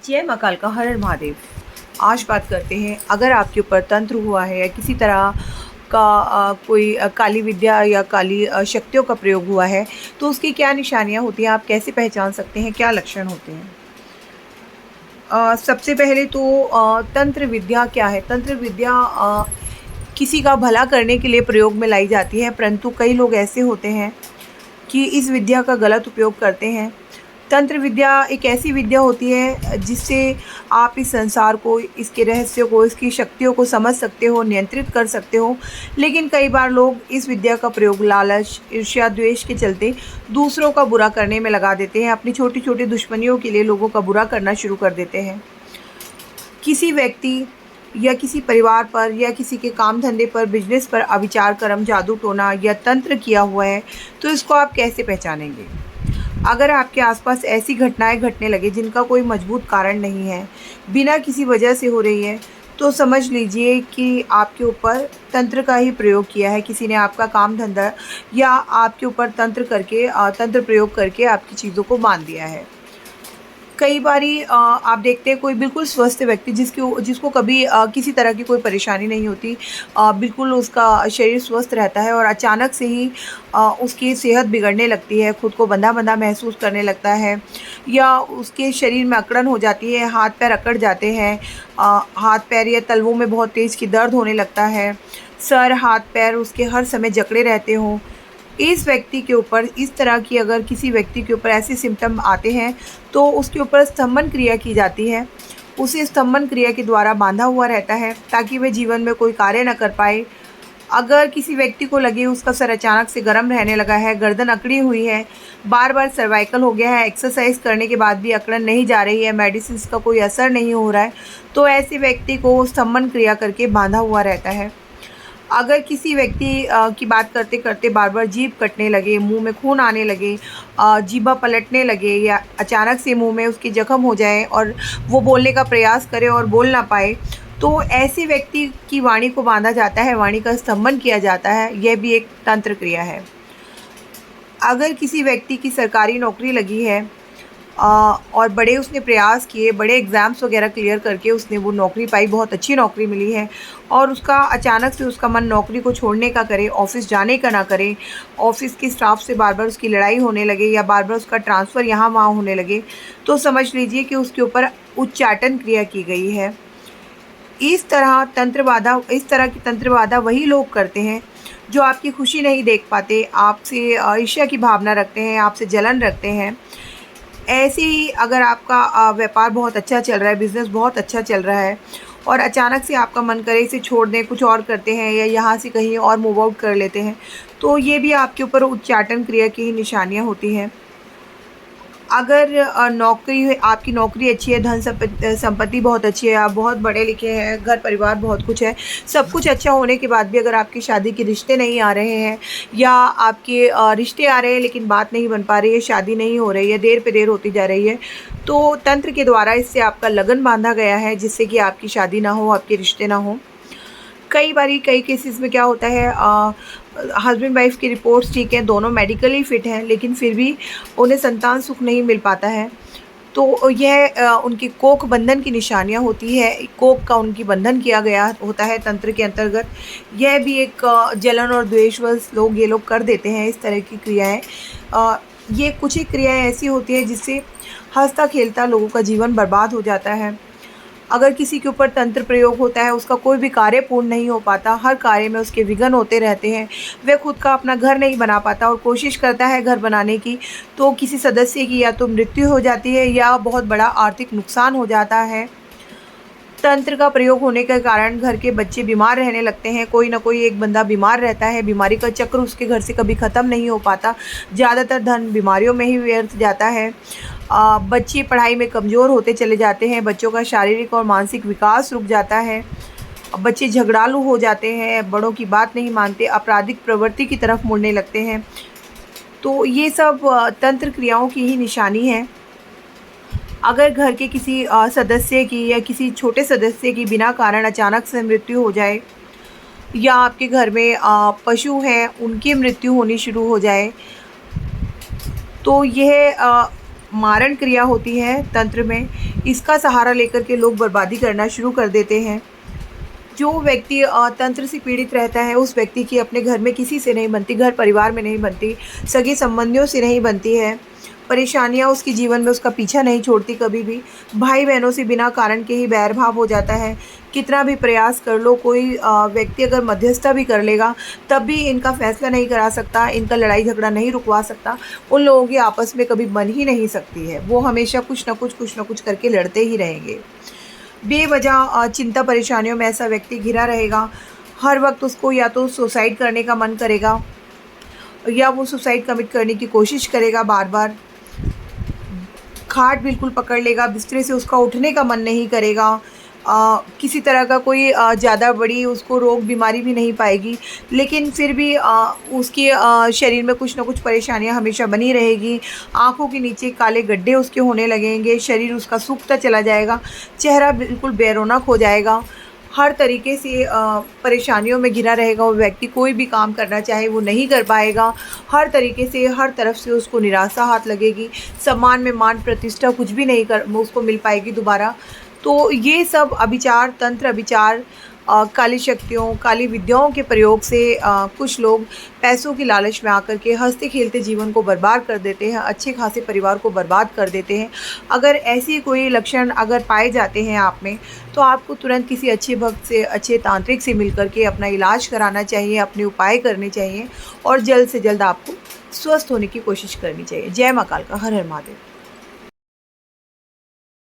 जय माँ कालका हर हर महादेव। आज बात करते हैं, अगर आपके ऊपर तंत्र हुआ है या किसी तरह का कोई काली विद्या या काली शक्तियों का प्रयोग हुआ है, तो उसकी क्या निशानियाँ होती हैं, आप कैसे पहचान सकते हैं, क्या लक्षण होते हैं। सबसे पहले तो तंत्र विद्या क्या है। तंत्र विद्या किसी का भला करने के लिए प्रयोग में लाई जाती है, परंतु कई लोग ऐसे होते हैं कि इस विद्या का गलत उपयोग करते हैं। तंत्र विद्या एक ऐसी विद्या होती है जिससे आप इस संसार को, इसके रहस्यों को, इसकी शक्तियों को समझ सकते हो, नियंत्रित कर सकते हो। लेकिन कई बार लोग इस विद्या का प्रयोग लालच, ईर्ष्या, द्वेष के चलते दूसरों का बुरा करने में लगा देते हैं। अपनी छोटी छोटी दुश्मनियों के लिए लोगों का बुरा करना शुरू कर देते हैं। किसी व्यक्ति या किसी परिवार पर या किसी के काम धंधे पर, बिजनेस पर अविचार, कर्म, जादू टोना या तंत्र किया हुआ है, तो इसको आप कैसे पहचानेंगे। अगर आपके आसपास ऐसी घटनाएं घटने लगे जिनका कोई मजबूत कारण नहीं है, बिना किसी वजह से हो रही है, तो समझ लीजिए कि आपके ऊपर तंत्र का ही प्रयोग किया है। किसी ने आपका काम धंधा या आपके ऊपर तंत्र प्रयोग करके आपकी चीज़ों को बांध दिया है। कई बारी आप देखते हैं कोई बिल्कुल स्वस्थ व्यक्ति जिसको कभी किसी तरह की कोई परेशानी नहीं होती, बिल्कुल उसका शरीर स्वस्थ रहता है, और अचानक से ही उसकी सेहत बिगड़ने लगती है, खुद को बंधा-बंधा महसूस करने लगता है, या उसके शरीर में अकड़न हो जाती है, हाथ पैर अकड़ जाते हैं, हाथ पैर या तलवों में बहुत तेज़ की दर्द होने लगता है, सर, हाथ पैर उसके हर समय जकड़े रहते हों। इस व्यक्ति के ऊपर इस तरह की, अगर किसी व्यक्ति के ऊपर ऐसे सिम्पटम आते हैं, तो उसके ऊपर स्तंभन क्रिया की जाती है। उसे स्तंभन क्रिया के द्वारा बांधा हुआ रहता है ताकि वह जीवन में कोई कार्य न कर पाए। अगर किसी व्यक्ति को लगे उसका सर अचानक से गर्म रहने लगा है, गर्दन अकड़ी हुई है, बार बार सर्वाइकल हो गया है, एक्सरसाइज करने के बाद भी अकड़न नहीं जा रही है, मेडिसिन का कोई असर नहीं हो रहा है, तो ऐसे व्यक्ति को स्तंभन क्रिया करके बांधा हुआ रहता है। अगर किसी व्यक्ति की बात करते करते बार बार जीभ कटने लगे, मुंह में खून आने लगे, जीभा पलटने लगे, या अचानक से मुंह में उसकी जख्म हो जाए और वो बोलने का प्रयास करे और बोल ना पाए, तो ऐसे व्यक्ति की वाणी को बांधा जाता है, वाणी का स्तंभन किया जाता है। यह भी एक तंत्र क्रिया है। अगर किसी व्यक्ति की सरकारी नौकरी लगी है और बड़े उसने प्रयास किए, बड़े एग्ज़ाम्स वगैरह क्लियर करके उसने वो नौकरी पाई, बहुत अच्छी नौकरी मिली है, और उसका अचानक से उसका मन नौकरी को छोड़ने का करे, ऑफ़िस जाने का ना करे, ऑफ़िस के स्टाफ से बार बार उसकी लड़ाई होने लगे, या बार बार उसका ट्रांसफ़र यहाँ वहाँ होने लगे, तो समझ लीजिए कि उसके ऊपर उच्चाटन क्रिया की गई है। इस तरह की तंत्र बाधा वही लोग करते हैं जो आपकी खुशी नहीं देख पाते, आपसे ईर्ष्या की भावना रखते हैं, आपसे जलन रखते हैं। ऐसे ही अगर आपका व्यापार बहुत अच्छा चल रहा है, बिज़नेस बहुत अच्छा चल रहा है, और अचानक से आपका मन करे इसे छोड़ दें, कुछ और करते हैं, या यहाँ से कहीं और मूव आउट कर लेते हैं, तो ये भी आपके ऊपर उच्चाटन क्रिया की ही निशानियाँ होती हैं। अगर आपकी नौकरी अच्छी है, धन संपत्ति बहुत अच्छी है, आप बहुत पढ़े लिखे हैं, घर परिवार बहुत कुछ है, सब कुछ अच्छा होने के बाद भी अगर आपकी शादी के रिश्ते नहीं आ रहे हैं, या आपके रिश्ते आ रहे हैं लेकिन बात नहीं बन पा रही है, शादी नहीं हो रही है, देर पे देर होती जा रही है, तो तंत्र के द्वारा इससे आपका लगन बांधा गया है, जिससे कि आपकी शादी ना हो, आपके रिश्ते ना हो। कई केसेस में क्या होता है, हस्बैंड वाइफ की रिपोर्ट्स ठीक हैं, दोनों मेडिकली फ़िट हैं, लेकिन फिर भी उन्हें संतान सुख नहीं मिल पाता है, तो यह उनकी कोख बंधन की निशानियाँ होती है। कोख का उनकी बंधन किया गया होता है तंत्र के अंतर्गत। यह भी एक जलन और द्वेषवश ये लोग कर देते हैं इस तरह की क्रियाएँ। ये कुछ ही क्रियाएँ ऐसी होती हैं जिससे हँसता खेलता लोगों का जीवन बर्बाद हो जाता है। अगर किसी के ऊपर तंत्र प्रयोग होता है, उसका कोई भी कार्य पूर्ण नहीं हो पाता, हर कार्य में उसके विघ्न होते रहते हैं, वह खुद का अपना घर नहीं बना पाता, और कोशिश करता है घर बनाने की, तो किसी सदस्य की या तो मृत्यु हो जाती है या बहुत बड़ा आर्थिक नुकसान हो जाता है। तंत्र का प्रयोग होने के कारण घर के बच्चे बीमार रहने लगते हैं, कोई ना कोई एक बंदा बीमार रहता है, बीमारी का चक्र उसके घर से कभी ख़त्म नहीं हो पाता, ज़्यादातर धन बीमारियों में ही व्यर्थ जाता है। बच्चे पढ़ाई में कमज़ोर होते चले जाते हैं, बच्चों का शारीरिक और मानसिक विकास रुक जाता है, बच्चे झगड़ालू हो जाते हैं, बड़ों की बात नहीं मानते, आपराधिक प्रवृत्ति की तरफ मुड़ने लगते हैं। तो ये सब तंत्र क्रियाओं की ही निशानी है। अगर घर के किसी सदस्य की या किसी छोटे सदस्य की बिना कारण अचानक से मृत्यु हो जाए, या आपके घर में पशु हैं उनकी मृत्यु होनी शुरू हो जाए, तो यह मारण क्रिया होती है तंत्र में। इसका सहारा लेकर के लोग बर्बादी करना शुरू कर देते हैं। जो व्यक्ति तंत्र से पीड़ित रहता है, उस व्यक्ति की अपने घर में किसी से नहीं बनती, घर परिवार में नहीं बनती, सगे संबंधियों से नहीं बनती है। परेशानियाँ उसके जीवन में उसका पीछा नहीं छोड़ती कभी भी। भाई बहनों से बिना कारण के ही बैर भाव हो जाता है। कितना भी प्रयास कर लो, कोई व्यक्ति अगर मध्यस्थता भी कर लेगा तब भी इनका फैसला नहीं करा सकता, इनका लड़ाई झगड़ा नहीं रुकवा सकता। उन लोगों की आपस में कभी बन ही नहीं सकती है। वो हमेशा कुछ ना कुछ करके लड़ते ही रहेंगे। बेवजह चिंता परेशानियों में ऐसा व्यक्ति घिरा रहेगा। हर वक्त उसको या तो सुसाइड करने का मन करेगा या वो सुसाइड कमिट करने की कोशिश करेगा बार बार। खाट बिल्कुल पकड़ लेगा, बिस्तरे से उसका उठने का मन नहीं करेगा। किसी तरह का कोई ज़्यादा बड़ी उसको रोग बीमारी भी नहीं पाएगी, लेकिन फिर भी उसके शरीर में कुछ ना कुछ परेशानियां हमेशा बनी रहेगी। आँखों के नीचे काले गड्ढे उसके होने लगेंगे, शरीर उसका सूखता चला जाएगा, चेहरा बिल्कुल बेरौनक हो जाएगा। हर तरीके से परेशानियों में घिरा रहेगा वो व्यक्ति। कोई भी काम करना चाहे वो नहीं कर पाएगा। हर तरीके से, हर तरफ से उसको निराशा हाथ लगेगी। सम्मान में मान प्रतिष्ठा कुछ भी नहीं कर उसको मिल पाएगी दोबारा। तो ये सब अभिचार, तंत्र अभिचार, काली शक्तियों, काली विद्याओं के प्रयोग से कुछ लोग पैसों की लालच में आकर के हंसते खेलते जीवन को बर्बाद कर देते हैं, अच्छे खासे परिवार को बर्बाद कर देते हैं। अगर ऐसी कोई लक्षण अगर पाए जाते हैं आप में, तो आपको तुरंत किसी अच्छे भक्त से, अच्छे तांत्रिक से मिल कर के अपना इलाज कराना चाहिए, अपने उपाय करने चाहिए और जल्द से जल्द आपको स्वस्थ होने की कोशिश करनी चाहिए। जय माँ काल का, हर हर महादेव।